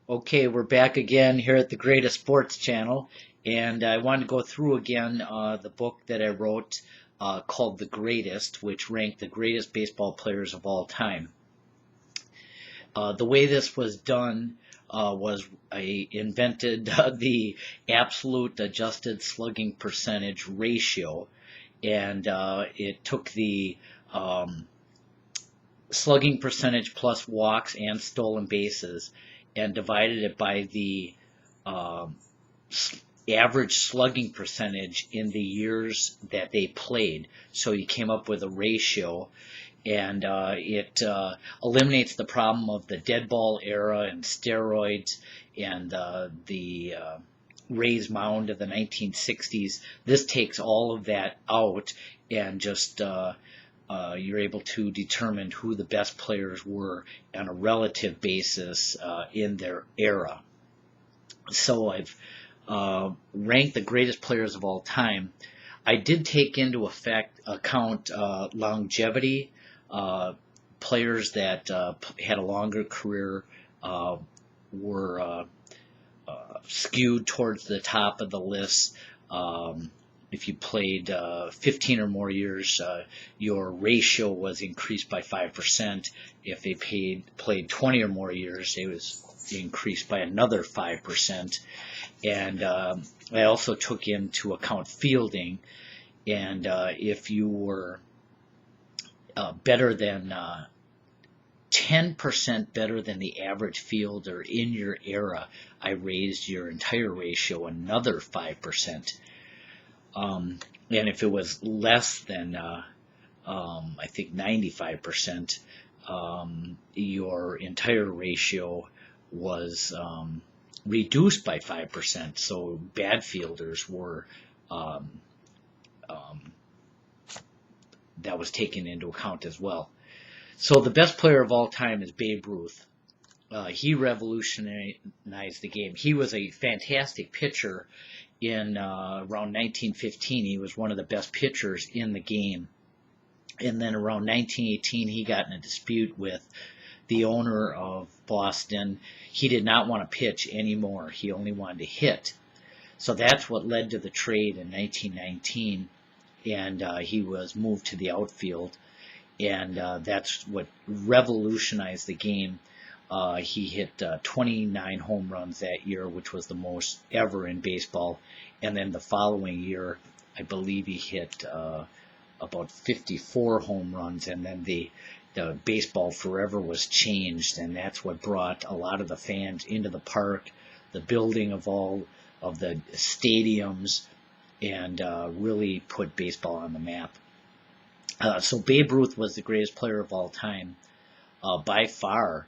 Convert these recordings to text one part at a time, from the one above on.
Okay, we're back again here at the Greatest Sports Channel, and I wanted to go through again the book that I wrote called The Greatest, which ranked the greatest baseball players of all time. The way this was done was I invented the absolute adjusted slugging percentage ratio, and it took the um, slugging percentage plus walks and stolen bases and divided it by the um, average slugging percentage in the years that they played. So you came up with a ratio, and it eliminates the problem of the dead ball era and steroids and the raised mound of the 1960s. This takes all of that out and just you're able to determine who the best players were on a relative basis in their era. So I've ranked the greatest players of all time. I did take into account longevity. Players that had a longer career uh, were skewed towards the top of the list. If you played 15 or more years, your ratio was increased by 5%. If they played 20 or more years, it was increased by another 5%. And I also took into account fielding. And if you were better than 10% better than the average fielder in your era, I raised your entire ratio another 5%. And if it was less than, I think 95%, your entire ratio was reduced by 5%. So bad fielders were, um, um, that was taken into account as well. So the best player of all time is Babe Ruth. He revolutionized the game. He was a fantastic pitcher in around 1915. He was one of the best pitchers in the game. And then around 1918, he got in a dispute with the owner of Boston. He did not want to pitch anymore. He only wanted to hit. So that's what led to the trade in 1919, and he was moved to the outfield, and that's what revolutionized the game. He hit 29 home runs that year, which was the most ever in baseball. And then the following year, I believe he hit about 54 home runs. And then the baseball forever was changed, and that's what brought a lot of the fans into the park, the building of all of the stadiums, and really put baseball on the map. So Babe Ruth was the greatest player of all time by far.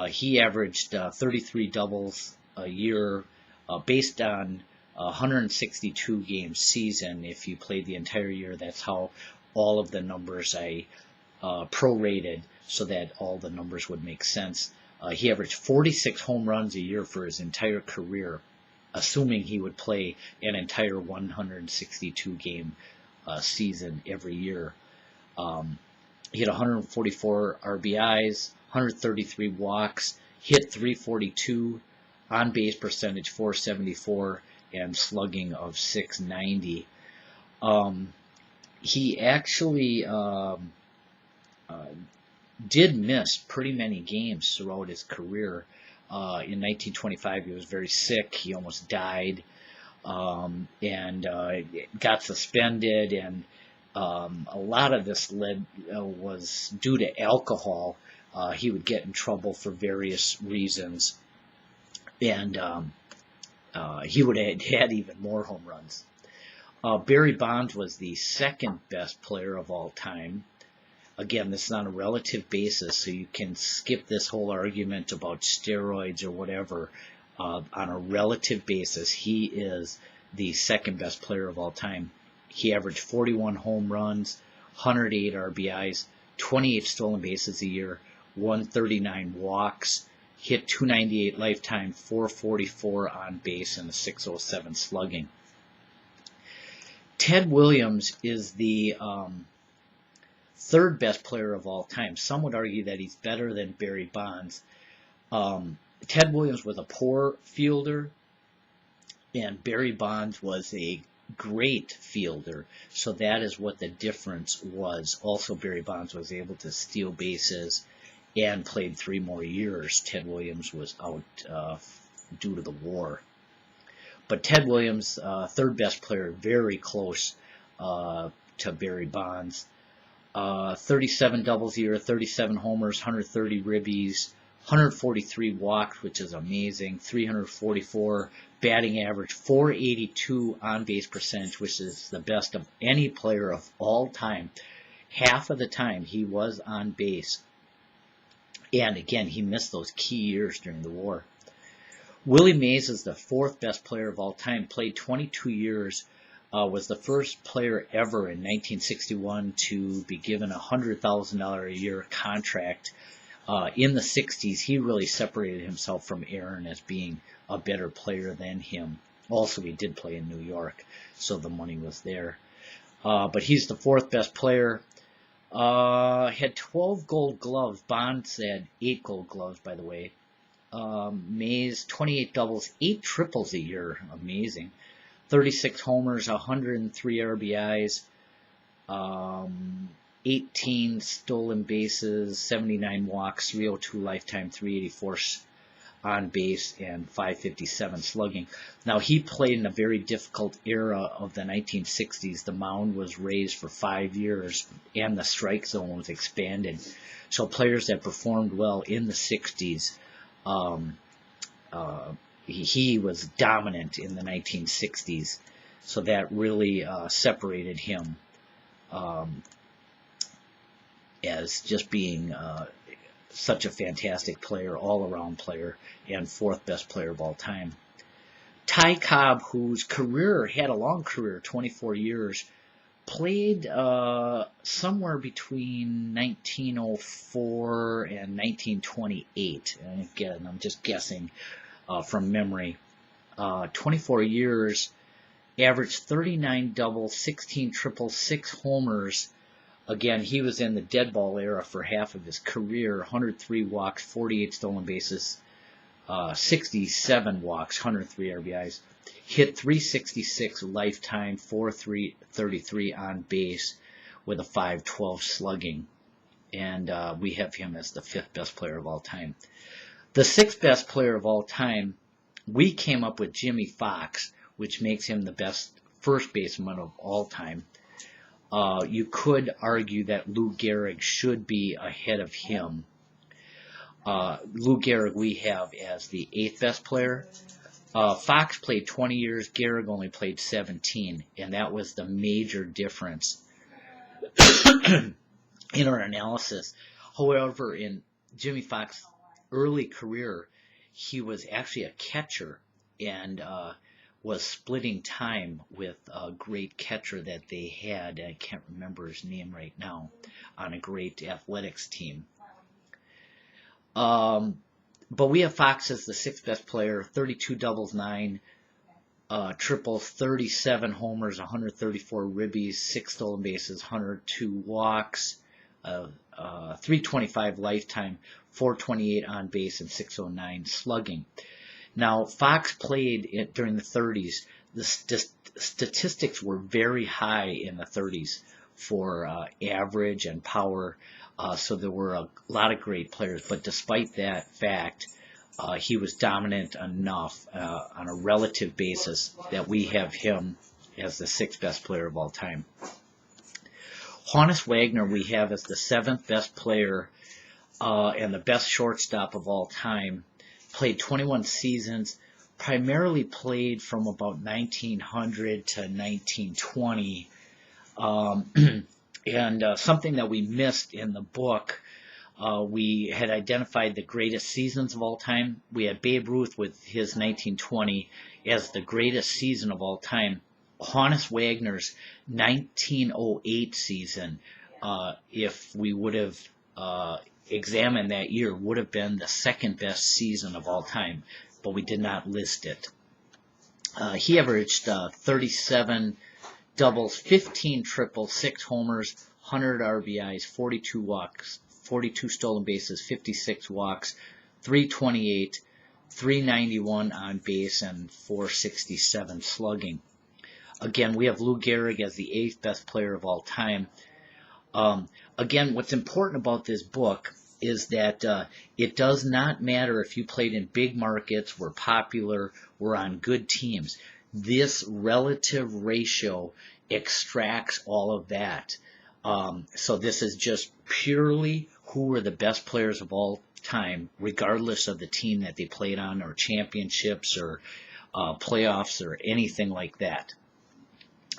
He averaged 33 doubles a year based on a 162 game season. If you played the entire year, that's how all of the numbers I prorated so that all the numbers would make sense. He averaged 46 home runs a year for his entire career, assuming he would play an entire 162 game season every year. He had 144 RBIs, 133 walks, hit 342, on base percentage 474, and slugging of 690. He actually did miss pretty many games throughout his career. In 1925, he was very sick. He almost died, and got suspended, and a lot of this was due to alcohol. He would get in trouble for various reasons, and he would have had even more home runs. Barry Bonds was the second best player of all time. Again, this is on a relative basis, so you can skip this whole argument about steroids or whatever. On a relative basis, he is the second best player of all time. He averaged 41 home runs, 108 RBIs, 28 stolen bases a year, 139 walks, hit 298 lifetime, 444 on base, and a 607 slugging. Ted Williams is the third best player of all time. Some would argue that he's better than Barry Bonds. Ted Williams was a poor fielder, and Barry Bonds was a great fielder. So that is what the difference was. Also, Barry Bonds was able to steal bases and played 3 more years. Ted Williams was out due to the war. But Ted Williams, third best player, very close to Barry Bonds. 37 doubles a year, 37 homers, 130 ribbies, 143 walks, which is amazing, 344 batting average, 482 on-base percentage, which is the best of any player of all time. Half of the time he was on base. And again, he missed those key years during the war. Willie Mays is the 4th best player of all time, played 22 years, was the first player ever in 1961 to be given a $100,000 a year contract. In the 60s, he really separated himself from Aaron as being a better player than him. Also, he did play in New York, so the money was there. But he's the 4th best player. Had 12 gold gloves. Bonds had 8 gold gloves, by the way. Mays, 28 doubles, 8 triples a year. Amazing. 36 homers, 103 RBIs, 18 stolen bases, 79 walks, 302 lifetime, 384 on base, and 557 slugging. Now, he played in a very difficult era of the 1960s. The mound was raised for 5 years, and the strike zone was expanded. So players that performed well in the 60s, he was dominant in the 1960s. So that really separated him as just being such a fantastic player, all-around player, and 4th best player of all time. Ty Cobb, whose career had a long career, 24 years, played somewhere between 1904 and 1928. And again, I'm just guessing from memory. 24 years, averaged 39 doubles, 16 triples, 6 homers. Again, he was in the dead ball era for half of his career. 103 walks, 48 stolen bases, 67 walks, 103 RBIs. Hit 366 lifetime, 433 on base with a 512 slugging. And we have him as the 5th best player of all time. The 6th best player of all time, we came up with Jimmy Fox, which makes him the best first baseman of all time. You could argue that Lou Gehrig should be ahead of him. Lou Gehrig we have as the 8th best player. Fox played 20 years, Gehrig only played 17, and that was the major difference in our analysis. However, in Jimmy Fox's early career, he was actually a catcher and was splitting time with a great catcher that they had. I can't remember his name right now, on a great athletics team. But we have Fox as the 6th best player, 32 doubles, 9 triples, 37 homers, 134 ribbies, 6 stolen bases, 102 walks, 325 lifetime, 428 on base, and 609 slugging. Now, Fox played during the 30s. The statistics were very high in the 30s for average and power, so there were a lot of great players. But despite that fact, he was dominant enough on a relative basis that we have him as the 6th best player of all time. Honus Wagner we have as the 7th best player and the best shortstop of all time. Played 21 seasons, primarily played from about 1900 to 1920. And something that we missed in the book, we had identified the greatest seasons of all time. We had Babe Ruth with his 1920 as the greatest season of all time. Honus Wagner's 1908 season, if we would have examined that year, would have been the 2nd best season of all time, but we did not list it. He averaged 37 doubles, 15 triples, 6 homers, 100 RBIs, 42 walks, 42 stolen bases, 56 walks, 328, .391 on base, and .467 slugging. Again, we have Lou Gehrig as the 8th best player of all time. Again, what's important about this book is that it does not matter if you played in big markets, were popular, were on good teams. This relative ratio extracts all of that. So this is just purely who were the best players of all time, regardless of the team that they played on, or championships, or playoffs, or anything like that.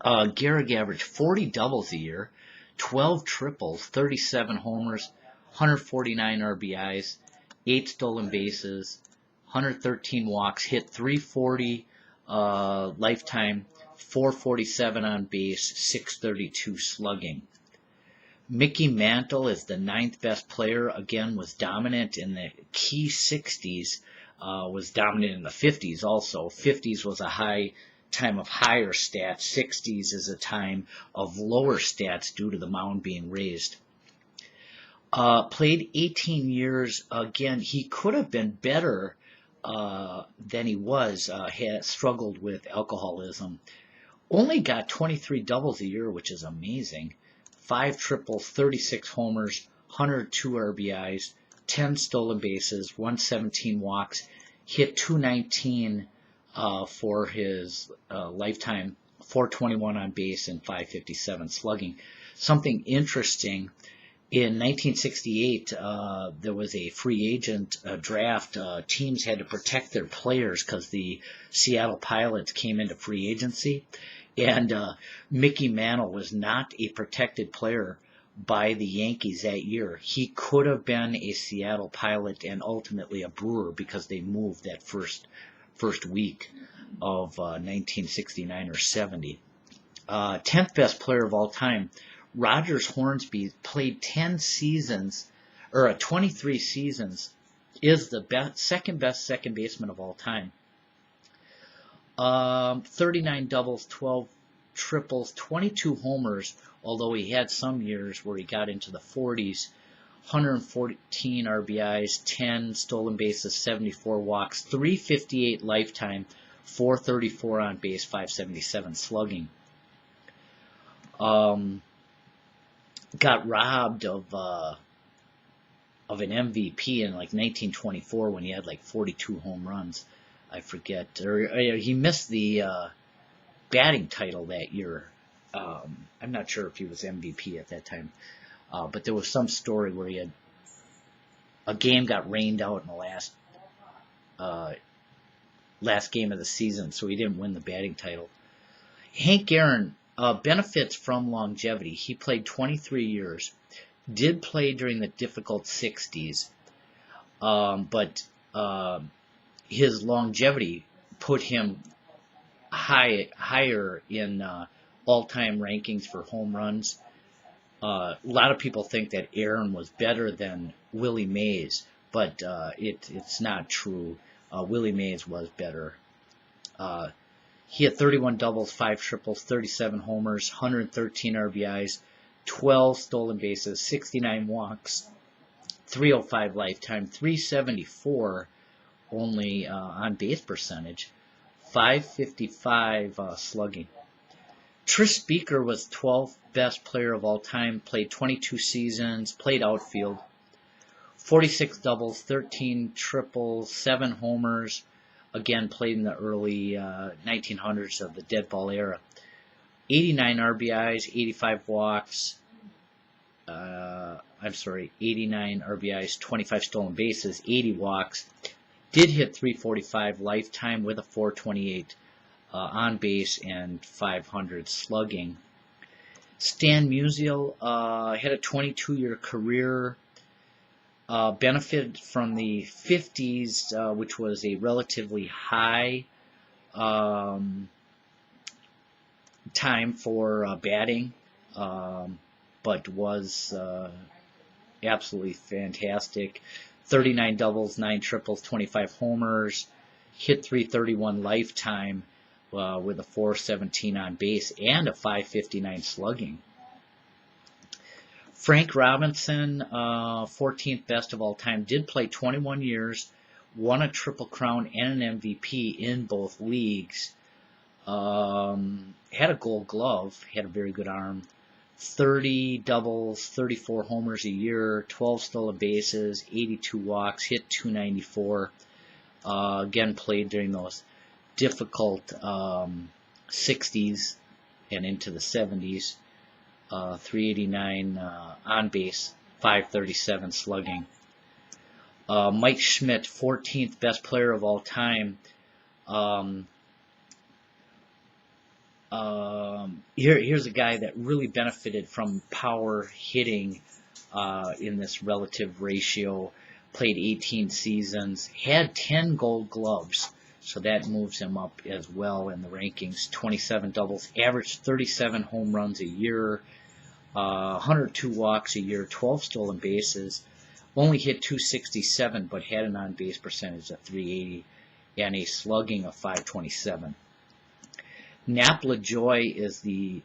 Gehrig averaged 40 doubles a year, 12 triples, 37 homers, 149 RBIs, 8 stolen bases, 113 walks, hit .340 lifetime, .447 on base, .632 slugging. Mickey Mantle is the 9th best player. Again, was dominant in the key 60s, was dominant in the 50s also. 50s was a time of higher stats. 60s is a time of lower stats due to the mound being raised. Played 18 years. Again, he could have been better than he was. Had struggled with alcoholism. Only got 23 doubles a year, which is amazing. 5 triples, 36 homers, 102 RBIs, 10 stolen bases, 117 walks, hit .219 for his lifetime, .421 on base, and .557 slugging. Something interesting, in 1968, there was a free agent draft. Teams had to protect their players because the Seattle Pilots came into free agency. And Mickey Mantle was not a protected player by the Yankees that year. He could have been a Seattle Pilot and ultimately a Brewer because they moved that first week of 1969 or 70. 10th best player of all time, Rogers Hornsby, played 10 seasons, or 23 seasons, is the second best second baseman of all time. 39 doubles, 12 triples, 22 homers, although he had some years where he got into the 40s, 114 RBIs, 10 stolen bases, 74 walks, 358 lifetime, 434 on base, 577 slugging. Got robbed of an MVP in like 1924 when he had like 42 home runs. I forget, or he missed the batting title that year. I'm not sure if he was MVP at that time, but there was some story where he had a game got rained out in the last game of the season, so he didn't win the batting title. Hank Aaron benefits from longevity. He played 23 years, did play during the difficult 60s, but his longevity put him higher in all-time rankings for home runs. A lot of people think that Aaron was better than Willie Mays, but it's not true. Willie Mays was better. He had 31 doubles, 5 triples, 37 homers, 113 RBIs, 12 stolen bases, 69 walks, 305 lifetime, 374 only on base percentage, 555 slugging. Tris Speaker was 12th best player of all time, played 22 seasons, played outfield, 46 doubles, 13 triples, 7 homers, again played in the early 1900s of the dead ball era. 89 RBIs, 85 walks, 89 RBIs, 25 stolen bases, 80 walks. Did hit .345 lifetime with a .428 on base and .500 slugging. Stan Musial had a 22-year career, benefited from the 50s, which was a relatively high time for batting, but was absolutely fantastic. 39 doubles, 9 triples, 25 homers, hit .331 lifetime with a .417 on base and a .559 slugging. Frank Robinson, 14th best of all time, did play 21 years, won a Triple Crown and an MVP in both leagues. Had a Gold Glove, had a very good arm. 30 doubles, 34 homers a year, 12 stolen bases, 82 walks, hit .294. Again, played during those difficult 60s and into the 70s. 389 on base, 537 slugging. Mike Schmidt, 14th best player of all time. Here's a guy that really benefited from power hitting in this relative ratio. Played 18 seasons, had 10 Gold Gloves, so that moves him up as well in the rankings. 27 doubles, averaged 37 home runs a year, 102 walks a year, 12 stolen bases. Only hit .267, but had an on-base percentage of .380 and a slugging of .527. Nap Lajoie is the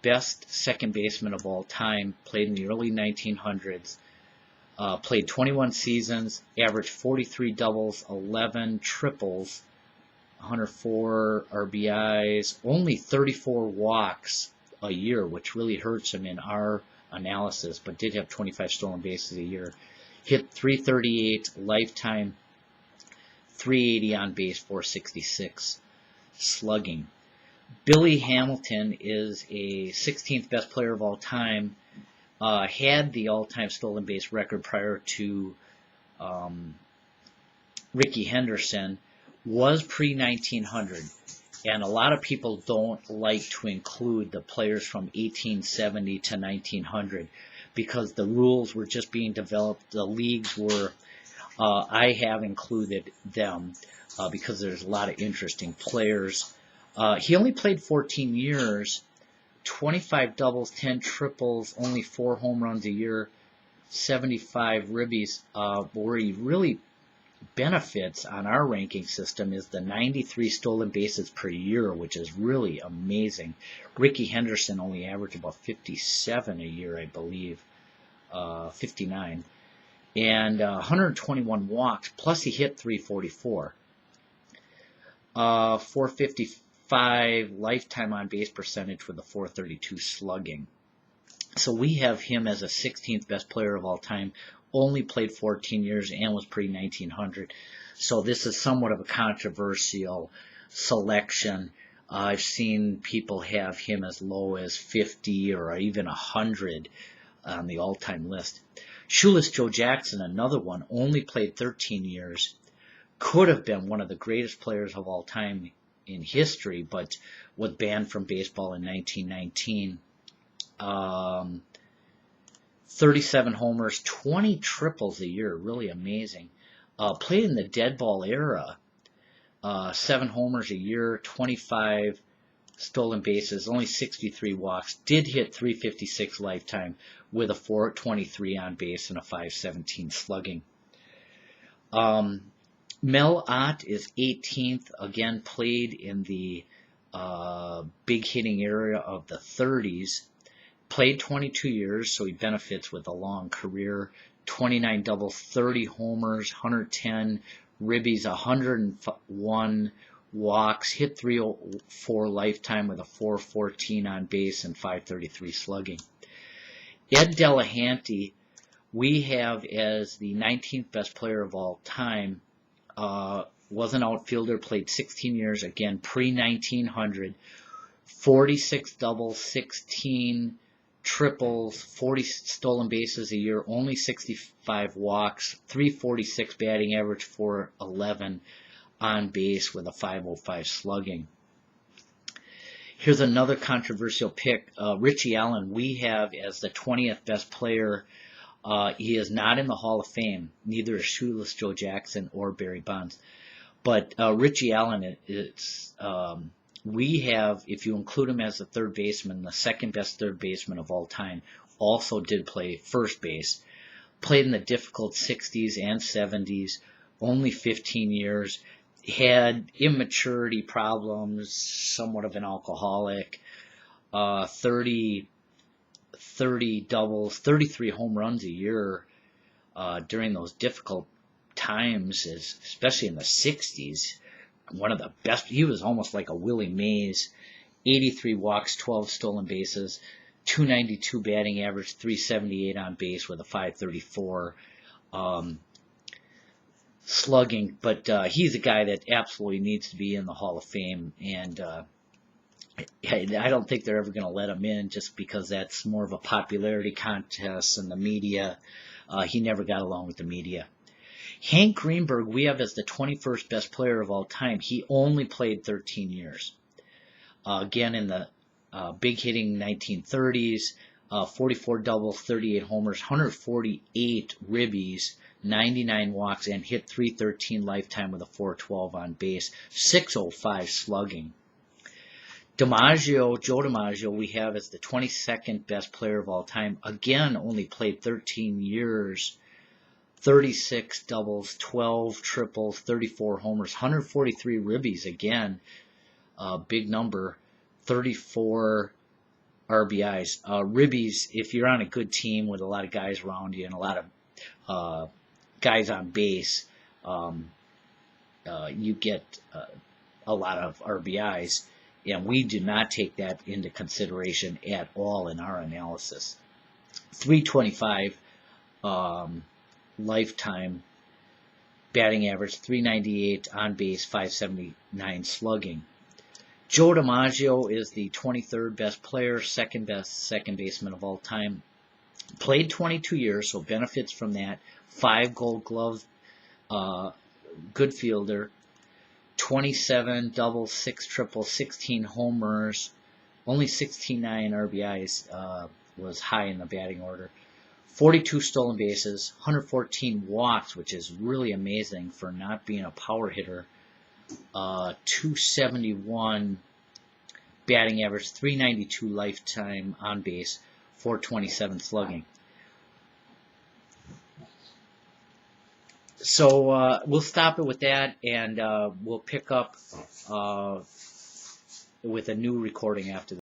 best second baseman of all time. Played in the early 1900s. Played 21 seasons, averaged 43 doubles, 11 triples, 104 RBIs, only 34 walks a year, which really hurts him in our analysis, but did have 25 stolen bases a year. Hit .338 lifetime, .380 on base, .466 slugging. Billy Hamilton is a 16th best player of all time. Had the all-time stolen base record prior to Rickey Henderson. Was pre-1900. And a lot of people don't like to include the players from 1870 to 1900 because the rules were just being developed. The leagues were, I have included them because there's a lot of interesting players. He only played 14 years, 25 doubles, 10 triples, only 4 home runs a year, 75 ribbies. Where he really benefits on our ranking system is the 93 stolen bases per year, which is really amazing. Rickey Henderson only averaged about 57 a year, I believe, 59, and 121 walks, plus he hit .344. 455 lifetime on base percentage with a .432 slugging. So we have him as a 16th best player of all time. Only played 14 years and was pre-1900. So this is somewhat of a controversial selection. I've seen people have him as low as 50 or even 100 on the all-time list. Shoeless Joe Jackson, another one, only played 13 years. Could have been one of the greatest players of all time in history, but was banned from baseball in 1919. 37 homers, 20 triples a year, really amazing. Played in the dead ball era, 7 homers a year, 25 stolen bases, only 63 walks. Did hit .356 lifetime with a .423 on base and a .517 slugging. Mel Ott is 18th, again played in the big hitting area of the 30s. Played 22 years, so he benefits with a long career. 29 doubles, 30 homers, 110 ribbies, 101 walks, hit .304 lifetime with a .414 on base and .533 slugging. Ed Delahanty, we have as the 19th best player of all time. Was an outfielder, played 16 years, again pre-1900. 46 doubles, 16 triples, 40 stolen bases a year, only 65 walks, .346 batting average, .411 on base with a .505 slugging. Here's another controversial pick. Richie Allen, we have as the 20th best player. He is not in the Hall of Fame. Neither is Shoeless Joe Jackson or Barry Bonds. But Richie Allen is... we have, if you include him as a third baseman, the second best third baseman of all time, also did play first base. Played in the difficult 60s and 70s, only 15 years. Had immaturity problems, somewhat of an alcoholic. 30 doubles, 33 home runs a year during those difficult times, is especially in the 60s, one of the best. He was almost like a Willie Mays. 83 walks, 12 stolen bases, 292 batting average, 378 on base with a 534 slugging. But he's a guy that absolutely needs to be in the Hall of Fame, and I don't think they're ever going to let him in just because that's more of a popularity contest and the media. He never got along with the media. Hank Greenberg, we have as the 21st best player of all time. He only played 13 years. Again, in the big hitting 1930s, 44 doubles, 38 homers, 148 ribbies, 99 walks, and hit 313 lifetime with a 412 on base, 605 slugging. Joe DiMaggio, we have as the 22nd best player of all time. Again, only played 13 years, 36 doubles, 12 triples, 34 homers, 143 ribbies. Again, big number, 34 RBIs. Ribbies, if you're on a good team with a lot of guys around you and a lot of guys on base, you get a lot of RBIs, and we do not take that into consideration at all in our analysis. 325 lifetime batting average, 398 on base, 579 slugging. Joe DiMaggio is the 23rd best player, second best second baseman of all time. Played 22 years, so benefits from that. 5 Gold Glove, good fielder. 27 doubles, 6 triples, 16 homers, only 69 RBIs was high in the batting order. 42 stolen bases, 114 walks, which is really amazing for not being a power hitter. 271 batting average, 392 lifetime on base, 427 slugging. So we'll stop it with that, and we'll pick up with a new recording after